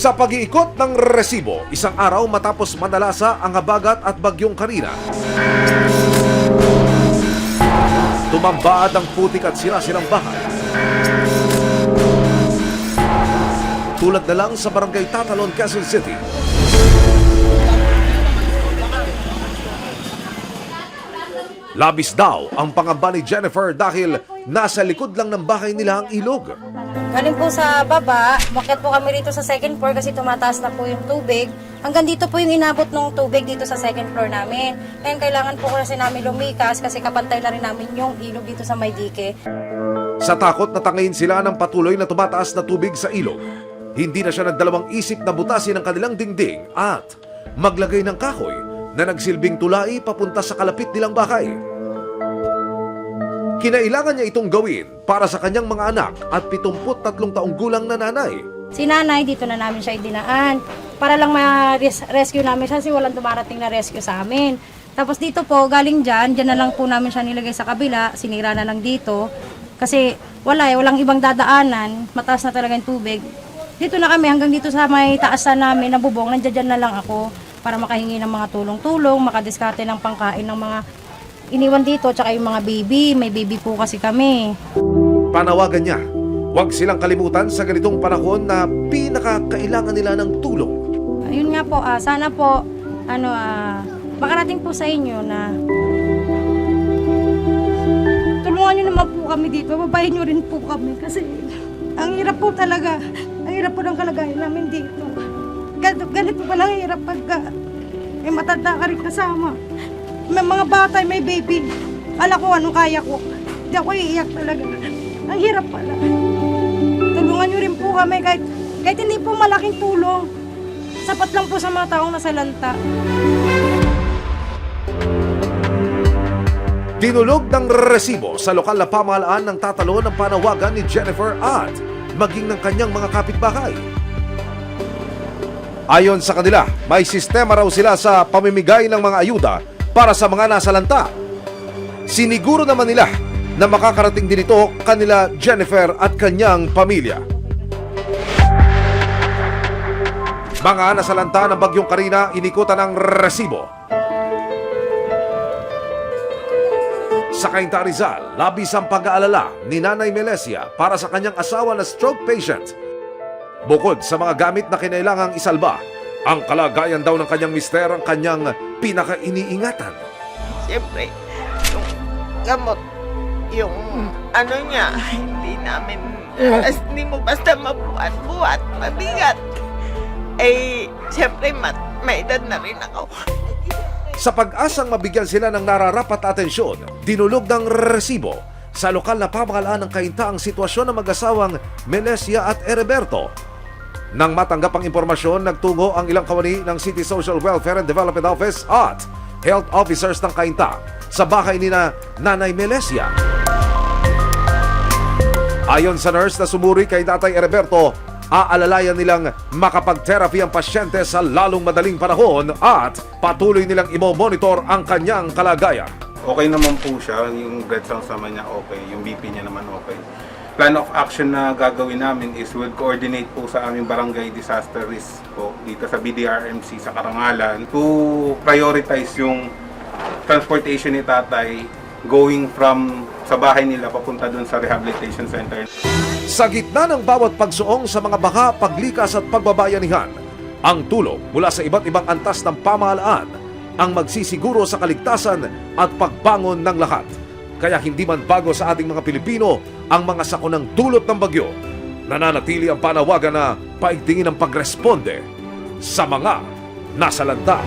Sa pag-iikot ng resibo, isang araw matapos manalasa ang habagat at bagyong Karina, tumambad ang putik at sira-sirang bahay. Tulad na lang sa Barangay Tatalon, Quezon City. Labis daw ang pangamba ni Jennifer dahil nasa likod lang ng bahay nila ang ilog. Galing po sa baba, umakyat po kami rito sa second floor kasi tumataas na po yung tubig. Hanggang dito po yung inabot ng tubig dito sa second floor namin. Ngayon kailangan po kasi namin lumikas kasi kapantay na rin namin yung ilog dito sa Maydike. Sa takot na tangayin sila ng patuloy na tumataas na tubig sa ilog, hindi na siya nagdalawang isip na butasin ang kanilang dingding at maglagay ng kahoy na nagsilbing tulay papunta sa kalapit nilang bahay. Kinailangan niya itong gawin para sa kanyang mga anak at 73 taong gulang na nanay. Si nanay, dito na namin siya idinaan para lang ma-rescue namin siya kasi walang dumarating na rescue sa amin. Tapos dito po, galing dyan na lang po namin siya nilagay sa kabila, sinira na lang dito. Kasi walang ibang dadaanan, mataas na talaga yung tubig. Dito na kami hanggang dito sa may taasan namin na bubong, nandiyan na lang ako para makahingi ng mga tulong-tulong, makadiskarte ng pangkain ng mga iniwan dito, tsaka yung mga baby. May baby po kasi kami. Panawagan niya, huwag silang kalimutan sa ganitong panahon na pinakakailangan nila ng tulong. Ayun nga po, sana po makarating po sa inyo na tulungan nyo naman po kami dito. Babayin nyo rin po kami kasi ang hirap po talaga. Ang hirap po ng kalagayan namin dito. Ganito pa lang hirap pagka may matanda ka rin kasama. May mga bata, may baby. Ala ko anong kaya ko. Hindi ako iiyak talaga. Ang hirap pala. Tulungan nyo rin po kami kahit hindi po malaking tulong. Sapat lang po sa mga taong nasalanta. Dinulog ng resibo sa lokal na pamahalaan ng Tatalon ang panawagan ni Jennifer at maging ng kanyang mga kapitbahay. Ayon sa kanila, may sistema raw sila sa pamimigay ng mga ayuda para sa mga nasalanta. Siniguro naman nila na makakarating din ito kanila Jennifer at kanyang pamilya. Mga nasalanta ng bagyong Karina inikutan ng resibo. Sa Cainta, Rizal, labis ang pag-aalala ni Nanay Melesia para sa kanyang asawa na stroke patient. Bukod sa mga gamit na kinailangang isalba, ang kalagayan daw ng kanyang mister ang kanyang pinaka-iniingatan. Siyempre, yung gamot, yung ano niya, hindi mo basta mabuhat-buhat, mabigat. Eh, siyempre, may edad na rin ako. Sa pag-asang mabigyan sila ng nararapat na atensyon, dinulog ng resibo sa lokal na pamahalaan ng Cainta ang sitwasyon ng mag-asawang Melesia at Heriberto. Nang matanggap ang impormasyon, nagtungo ang ilang kawani ng City Social Welfare and Development Office at health officers ng Cainta sa bahay ni Nanay Melesia. Ayon sa nurse na sumuri kay Tatay Heriberto, aalalayan nilang makapag-therapy ang pasyente sa lalong madaling panahon at patuloy nilang imo-monitor ang kanyang kalagayan. Okay naman po siya, yung blood sounds naman niya okay, yung BP niya naman okay. Plan of action na gagawin namin is we'll coordinate po sa aming barangay disaster risk po dito sa BDRMC sa Karangalan to prioritize yung transportation ni tatay going from sa bahay nila papunta dun sa rehabilitation center. Sa gitna ng bawat pagsuong sa mga baka, paglikas at pagbabayanihan, ang tulong mula sa iba't ibang antas ng pamahalaan ang magsisiguro sa kaligtasan at pagbangon ng lahat. Kaya hindi man bago sa ating mga Pilipino ang mga sakunang dulot ng bagyo, nananatili ang panawagan na paigtingin ang pagresponde sa mga nasalanta.